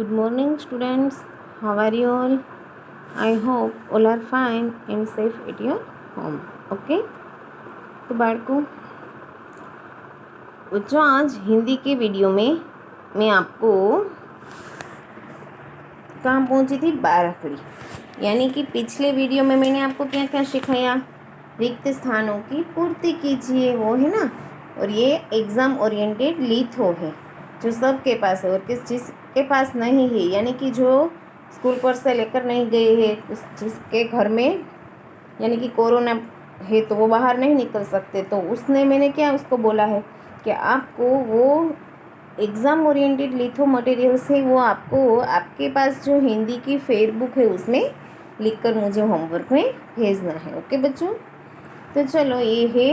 Good morning, students. How are you all? I hope all are fine and safe at your home. Okay? तो बाળકો बच्चों आज हिंदी के video में मैं आपको कहाँ पहुँची थी बाराखड़ी यानी कि पिछले वीडियो में मैंने आपको क्या क्या सिखाया। रिक्त स्थानों की पूर्ति कीजिए वो है ना, और ये एग्ज़ाम ओरिएंटेड लिथो है जो सबके पास है और जिसके पास नहीं है यानी कि जो स्कूल पर से लेकर नहीं गए हैं, जिसके घर में यानी कि कोरोना है तो वो बाहर नहीं निकल सकते, तो उसने मैंने क्या उसको बोला है कि आपको वो एग्ज़ाम ओरिएंटेड लिथो मटेरियल्स है वो आपको आपके पास जो हिंदी की फेयर बुक है उसमें लिखकर मुझे होमवर्क में भेजना है। ओके बच्चों, तो चलो ये है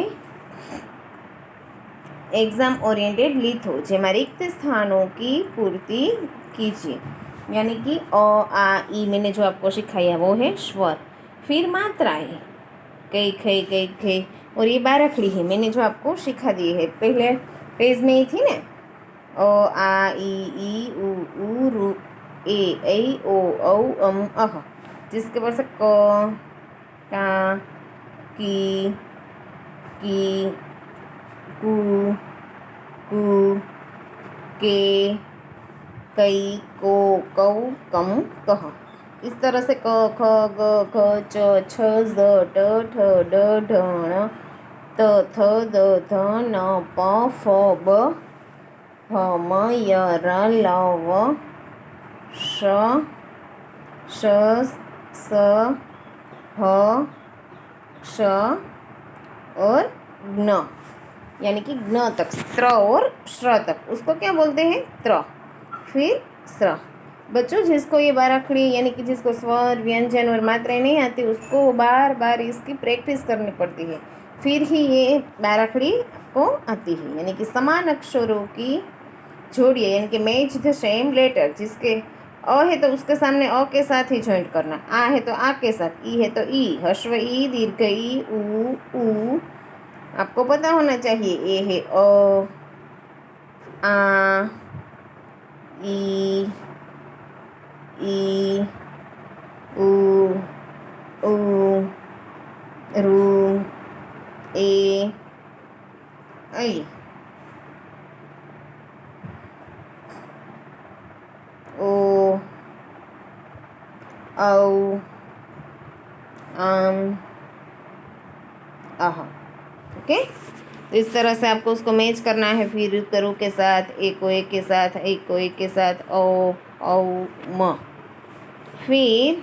एग्ज़ाम ओरिएंटेड लिथो જેમાં रिक्त स्थानों की पूर्ति कीजिए यानी कि अ आ ई मैंने जो आपको सिखाया वो है स्वर, फिर मात्राएं कई खई कई खई, और ये बाराखड़ी है मैंने जो आपको सिखा दी है पहले पेज में ही थी ना। अ आ ई उ रू ए ऐ ओ औ अम अह, जिसके पर से क का की कु कु के कई को कौ कम कह, इस तरह से क ख ग घ च छ ज ट ठ ड ढ ण त थ द ध न प फ ब ह म य र ल व श श स ह श और ज्ञ यानी कि ज्ञ तक, स्त्र और श्र तक, उसको क्या बोलते हैं त्र, फिर स्र। बच्चों जिसको ये बाराखड़ी यानी कि जिसको स्वर व्यंजन और मात्राएं नहीं आती उसको बार बार इसकी प्रैक्टिस करनी पड़ती है, फिर ही ये बाराखड़ी को आती है। यानी कि समान अक्षरों की जोड़िए यानी कि मैच द सेम लेटर, जिसके अ है तो उसके सामने अ के साथ ही ज्वाइंट करना, आ है तो आ के साथ, ई है तो ई, ह्रस्व ई, दीर्घ ई, ऊ आपको पता होना चाहिए। ए है अ, आ, ई उ रू ए ऐ ओ औ आह। ओके, तो इस तरह से आपको उसको मैच करना है, फिर करो के साथ, एक को एक के साथ, एक को एक के साथ, ओ औ म, फिर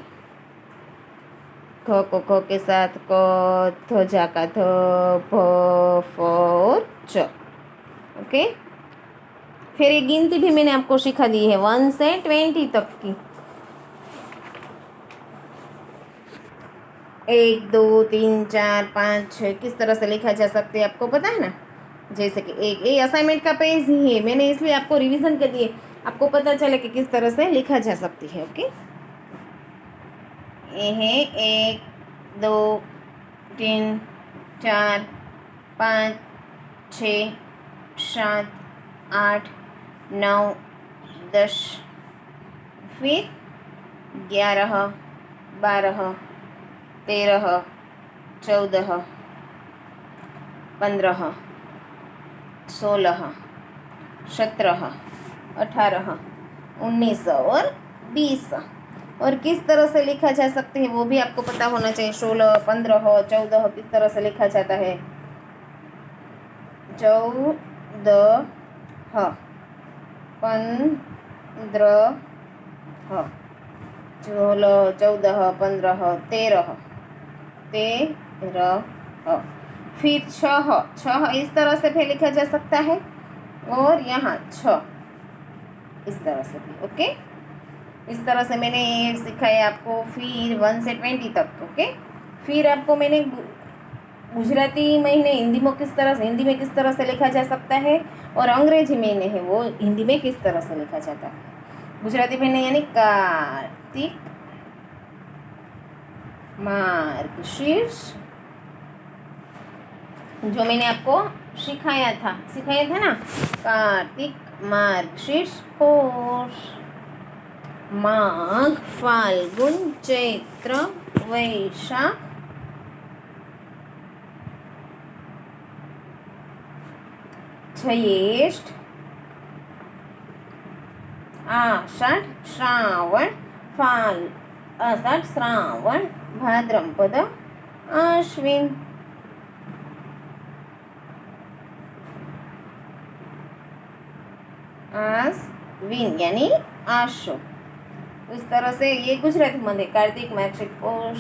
ख को ख के साथ क, थ जा का थ, भ फ और च। ओके, फिर ये गिनती भी मैंने आपको सिखा दी है 1 से 20 तक की, 1 2 3 4 5 6 किस तरह से लिखा जा सकते हैं आपको पता है ना। जैसे कि एक ये असाइनमेंट का पेज ही है, मैंने इसलिए आपको रिवीजन कर दिए, आपको पता चले कि किस तरह से लिखा जा सकती है। ओके, ये है 1 2 3 4 5 6 7 8 9 10, फिर 11 12 13 14 15 16 17 18 19 और 20, और किस तरह से लिखा जा सकते हैं वो भी आपको पता होना चाहिए। 16 15 14 किस तरह से लिखा जाता है, 14 15 16 14 15 13 फिर 6 इस तरह से भी लिखा जा सकता है, और यहाँ 6 इस तरह से भी। ओके, इस तरह से मैंने ये सिखाया आपको, फिर 1 से 20 तक। ओके, फिर आपको मैंने गुजराती महीने हिंदी में किस तरह से लिखा जा सकता है, और अंग्रेजी महीने है वो हिंदी में किस तरह से लिखा जाता है। गुजराती महीने यानी कार्तिक मार्गशीर्ष, जो मैंने आपको सिखाया था ना, कार्तिक मार्गशीर्ष पौष, माघ फाल्गुन चैत्र वैशाख ज्येष्ठ आषाढ़ श्रावण भाद्रपद आश्विन। आश्विन यानी आशो। इस तरह से ये गुजराती मध्ये कार्तिक मार्गशीर पौष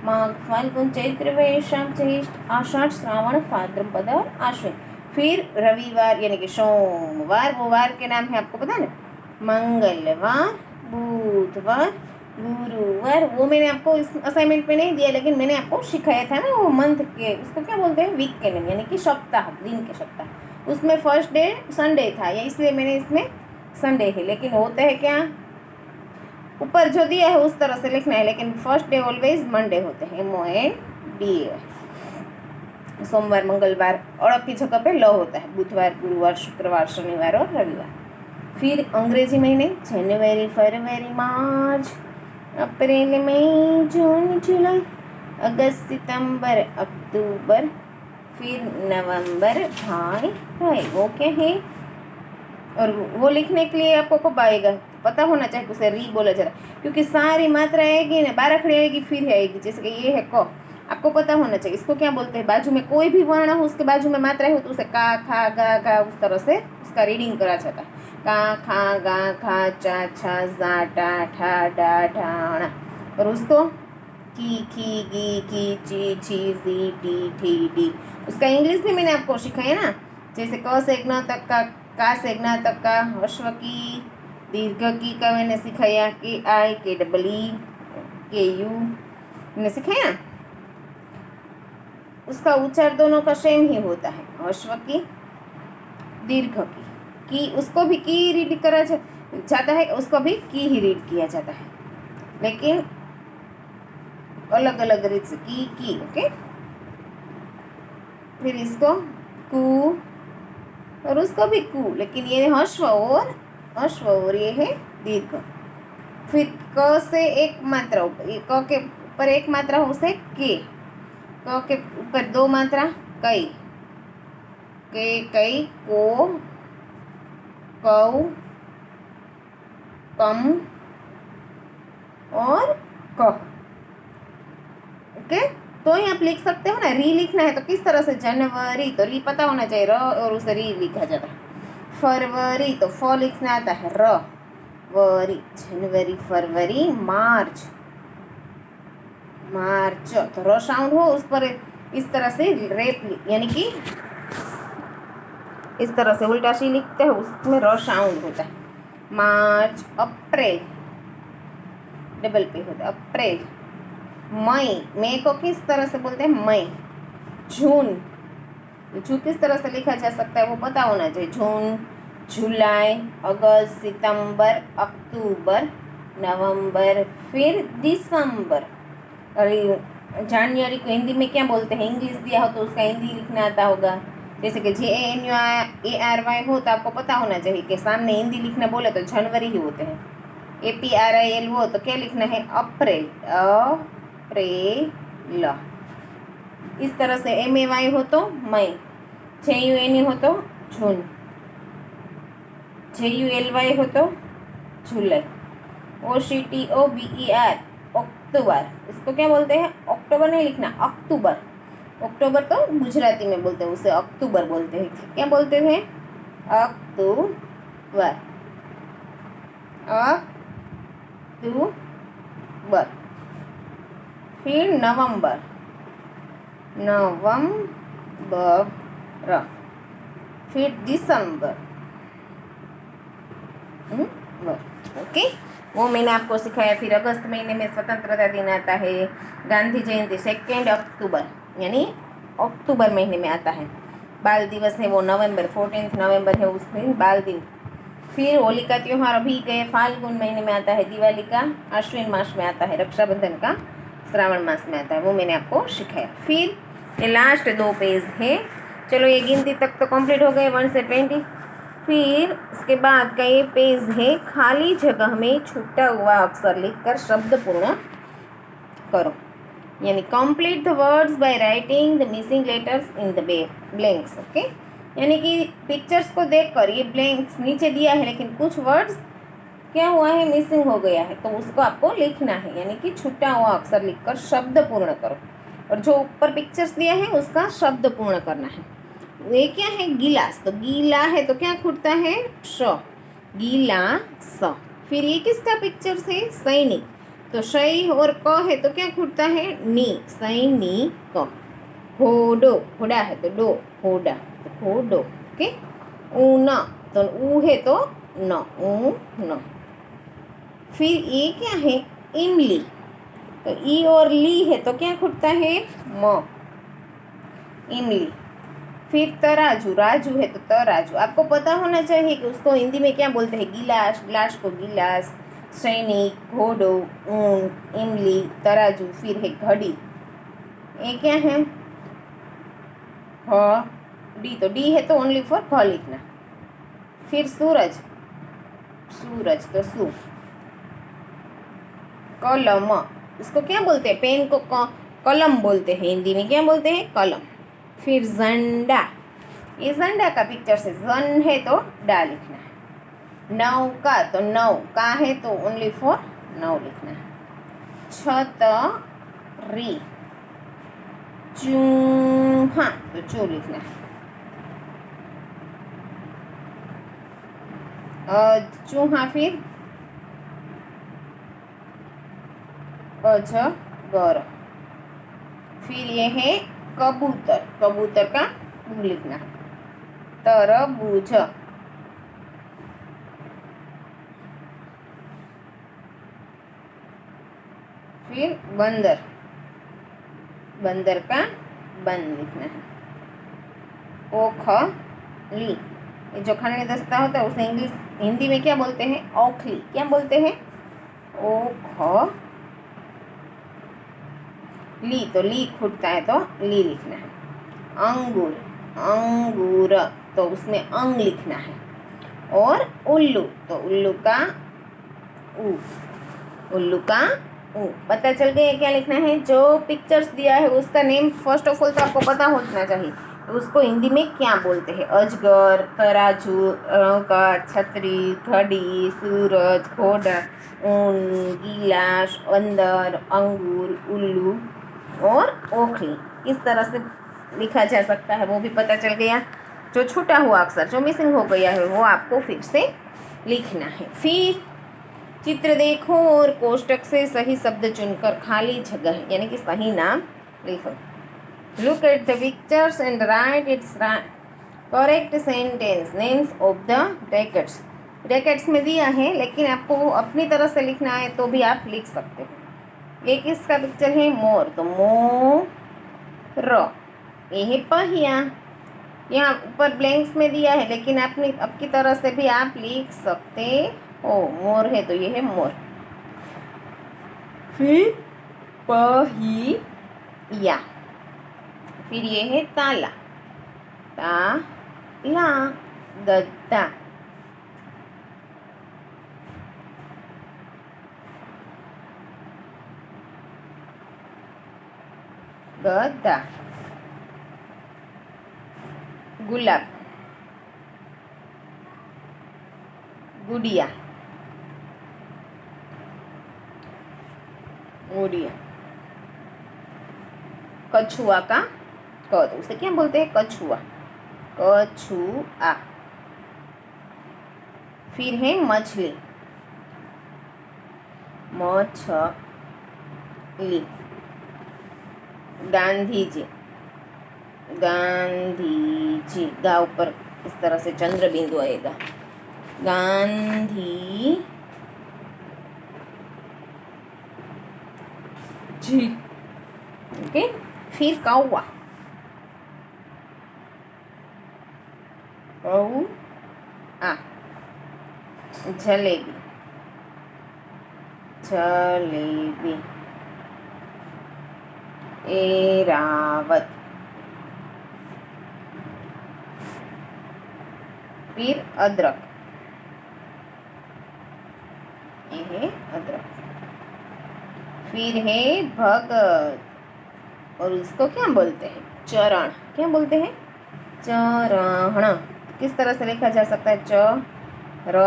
माघ फाल्गुन चैत्र वैशाख ज्येष्ठ आषाढ़ श्रावण भाद्रपद आश्विन। फिर रविवार यानी कि सोमवार, वो वार के नाम है आपको पता है ना, मंगलवार, बुधवार, गुरुवार। वो मैंने आपको इस असाइनमेंट में नहीं दिया, लेकिन मैंने आपको सिखाया था ना, वो मंथ के, उसको क्या बोलते हैं, वीक के नेम, यानी कि सप्ताह, दिन के सप्ताह। उसमें फर्स्ट डे संडे था, या इसलिए मैंने इसमें संडे है, लेकिन होता है क्या, ऊपर जो दिया है उस तरह से लिखना है, लेकिन फर्स्ट डे ऑलवेज मंडे होते हैं, MONDA। सोमवार, मंगलवार और आपकी जगह पे ल होता है, बुधवार, गुरुवार, शुक्रवार, शनिवार और रविवार। फिर अंग्रेजी महीने जनवरी, फरवरी, मार्च, अप्रैल, मई, जून, जुलाई, अगस्त, सितंबर, अक्टूबर, फिर नवंबर, भाई वो क्या है। और वो लिखने के लिए आपको कब आएगा पता होना चाहिए, उसे री बोला जाता है, क्योंकि सारी मात्रा आएगी ना, 12 खड़ी आएगी फिर आएगी, जैसे कि ये है क, आपको पता होना चाहिए इसको क्या बोलते हैं। बाजू में कोई भी वर्ण हो, उसके बाजू में मात्रा हो तो उसे का, खा, गा, गा, उस तरह से उसका रीडिंग करा जाता है। का, खा, गा, खा, चा, छा, जा, टा, ठा, डा, ढाणा। और उसको की, खी, गी, की, ची, छी, जी, टी, ठी, डी। उसका इंग्लिश भी मैंने आपको सिखाया ना, जैसे क से ज्ञ तक का से ज्ञ तक का, ह्रस्व की, दीर्घ की का मैंने सिखाया, के आई, के डबल ई, के यू मैंने सिखाया। उसका उच्चार दोनों का सेम ही होता है, ह्रस्व की, दीर्घ की उसको भी की रीड करा जाता है, उसको भी की ही रीड किया जाता है, लेकिन अलग अलग रीत से की। ओके, फिर इसको कू और उसको भी कू, लेकिन ये ह्रस्व और ये है दीर्घ। फिर क से एक मात्रा ऊपर, क के ऊपर एक मात्रा हो से के, क के ऊपर 2 मात्रा कई, के, कई, को, कौ, कम और क। ओके, तो ही आप लिख सकते हो ना। री लिखना है तो किस तरह से, जनवरी तो री पता होना चाहिए, र और उसे री लिखा जाता है। फरवरी तो फ लिखना आता है, र वरी। जनवरी, फरवरी, मार्च तो र साउंड हो उस पर, इस तरह से रेप यानी कि इस तरह से उल्टा सी लिखते हैं, उसमें र साउंड होता है। मार्च, अप्रैल डबल पे होता है, अप्रैल। मई को किस तरह से बोलते हैं, मई। जून किस तरह से लिखा जा सकता है वो पता होना चाहिए, जून, जुलाई, अगस्त, सितंबर, अक्टूबर, नवंबर, फिर दिसंबर। और जनवरी को हिंदी में क्या बोलते हैं, इंग्लिश दिया हो तो उसका हिंदी लिखना आता होगा, जैसे कि JANUARY हो तो आपको पता होना चाहिए कि सामने हिंदी लिखना बोले तो जनवरी ही होते हैं। APRIL हो तो क्या लिखना है, अप्रैल, अप्रैल। इस तरह से MAY हो तो मई, JUNE हो तो जून, JULY हो तो जुलाई, OCTOBER अक्टूबर। इसको क्या बोलते हैं, अक्टूबर नहीं लिखना, अक्टूबर। अक्टूबर तो गुजराती में बोलते हैं, उसे अक्टूबर बोलते हैं। क्या बोलते हैं, अक्टूबर, अक्टूबर। फिर नवंबर, फिर दिसंबर, ओके, वो मैंने आपको सिखाया। फिर अगस्त महीने में स्वतंत्रता दिन आता है, गांधी जयंती 2 अक्टूबर यानी अक्टूबर महीने में आता है। बाल दिवस है वो नवंबर, 14 नवंबर है उस दिन बाल दिन। फिर होली का त्यौहार अभी गए फाल्गुन महीने में आता है, दिवाली का आश्विन मास में आता है, रक्षाबंधन का श्रावण मास में आता है, वो मैंने आपको सिखाया। फिर ये लास्ट 2 पेज है। चलो ये गिनती तक तो कंप्लीट हो गए, 1 से 20। फिर उसके बाद का ये पेज है, खाली जगह में छूटा हुआ अक्षर लिखकर शब्द पूर्ण करो। यानी complete the words by writing the missing letters in the blanks. Okay, यानी कि पिक्चर्स को देखकर ये ब्लैंक्स नीचे दिया है लेकिन कुछ वर्ड्स क्या हुआ है, मिसिंग हो गया है, तो उसको आपको लिखना है। यानी कि छूटा हुआ अक्षर लिखकर शब्द पूर्ण करो, और जो ऊपर पिक्चर्स दिया है उसका शब्द पूर्ण करना है। ये क्या है, गिलास, तो गीला है तो क्या खुटता है, श, गीला स। फिर ये किसका पिक्चर्स है, सैनिक, तो शई और क है तो क्या खुटता है, नी, सैनिक। घोड़ो, घोड़ा है तो डो, घोड़ा, तो घोड़ो। ओके, ऊना, तो ऊ है तो न, ऊ न। फिर ये क्या है, इमली, तो ई और ली है तो क्या खुटता है, म, इमली। फिर तराजू, राजू है तो तराजू। आपको पता होना चाहिए कि उसको हिंदी में क्या बोलते हैं, गिलास, गिलास को गिलास, सैनिक, घोड़ो, ऊन, इमली, तराजू। फिर है घड़ी, ये क्या है, ह, डी, तो डी है तो ओनली फॉर भ लिखना। फिर सूरज, सूरज तो सू। कलम, इसको क्या बोलते हैं, पेन को कलम बोलते हैं, हिंदी में क्या बोलते हैं, कलम। फिर झंडा, ये झंडा का पिक्चर से जन है तो डा लिखना है। नौका, तो नौ का है तो ओनली फॉर नौ लिखना है। छतरी, चूहा, तो चू लिखना है। चूहा, फिर अजगर। फिर ये है कबूतर, कबूतर का बू लिखना है। तरबूज। फिर बंदर, बंदर का बन लिखना है। ओखली, ये जो खाने में दस्ता होता है उसे इंग्लिश हिंदी में क्या बोलते हैं, ओखली। क्या बोलते हैं, ओख ली, तो ली खुटता है तो ली लिखना है। अंगूर, अंगूर, तो उसमें अंग लिखना है। और उल्लू, तो उल्लू का ऊ, उल्लू का ऊ। पता चल गया क्या लिखना है। जो पिक्चर्स दिया है उसका नेम फर्स्ट ऑफ ऑल तो आपको पता होना चाहिए, उसको हिंदी में क्या बोलते हैं। अजगर, तराजू, का, छतरी, घड़ी, सूरज, घोड़ा, ऊन, गिलास, अंदर, अंगूर, उल्लू और ओखली। किस तरह से लिखा जा सकता है वो भी पता चल गया। जो छूटा हुआ अक्षर जो मिसिंग हो गया है वो आपको फिर से लिखना है। फिर चित्र देखो और कोष्टक से सही शब्द चुनकर खाली जगह यानी कि सही नाम लिखो। Look at the pictures and right it's correct sentence names of the brackets. Brackets में दिया है लेकिन आपको अपनी तरह से लिखना है तो भी आप लिख सकते हो। ये किसका पिक्चर है, मोर, तो मोर। ये है पहिया। यहाँ ऊपर ब्लैंक्स में दिया है लेकिन अपनी आपकी तरह से भी आप लिख सकते हो। मोर है तो ये है मोर। फिर पहिया। फिर ये है ताला, ताला। गद्दा, गद्दा। गुलाब, गुड़िया, गुड़िया। कछुआ का क, तो उसे क्या बोलते हैं, कछुआ, कछुआ। फिर है मछली, मछली। गांधी जी, गांधी जी। गा ऊपर इस तरह से चंद्र बिंदु आएगा, गांधी जी। ओके। फिर कौवा, कौआ। जलेबी, जलेबी। एरावत। फिर अदरक, ये है अदरक। फिर है भगत, और इसको क्या बोलते हैं? चरण। क्या बोलते हैं? चरण। किस तरह से लिखा जा सकता है? च र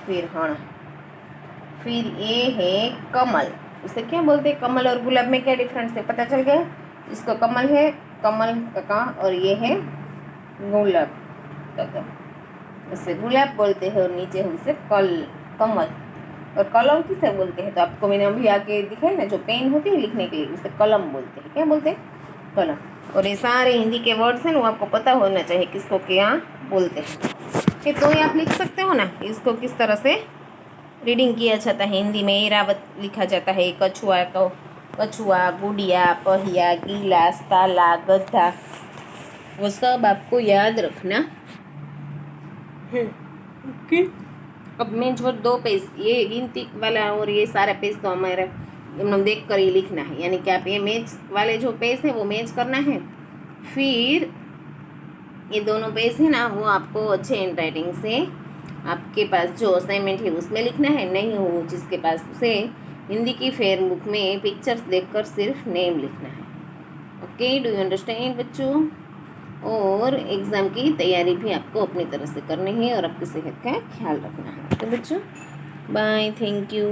फिर हण। फिर ये है कमल, उसे क्या बोलते हैं? कमल और गुलाब में क्या डिफरेंस है? पता चल गया? इसको कमल है, कमल का, और ये है गुलाब का, उसे गुलाब बोलते हैं, और नीचे है उसे कमल। और कलम किसे बोलते हैं? तो आपको मैंने अभी आगे दिखाई ना, जो पेन होती है लिखने के लिए, उसे कलम बोलते हैं। क्या बोलते हैं? कलम। और ये सारे हिंदी के वर्ड्स हैं, वो आपको पता होना चाहिए किसको क्या बोलते हैं। फिर तो ये आप लिख सकते हो ना, इसको किस तरह से रीडिंग किया जाता है हिंदी में। एरावत लिखा जाता है, कछुआ को कछुआ, गुड़िया, पहिया, गिलास, ताला, गधा, वो सब आपको याद रखना है। ओके। अब मैं जो 2 पेज, ये गिनती वाला और ये सारा पेज तो हमारा एकदम देख कर ही लिखना है, यानी कि आप ये मैच वाले जो पेज है वो मैच करना है। फिर ये दोनों पेज है ना, वो आपको अच्छे हैंड राइटिंग से आपके पास जो असाइनमेंट है उसमें लिखना है। नहीं हो जिसके पास, उसे हिंदी की फेयर बुक में पिक्चर्स देखकर सिर्फ नेम लिखना है। ओके, डू यू अंडरस्टैंड बच्चों? और एग्ज़ाम की तैयारी भी आपको अपनी तरह से करनी है, और आपकी सेहत का ख्याल रखना है। तो बच्चों, बाय, थैंक यू।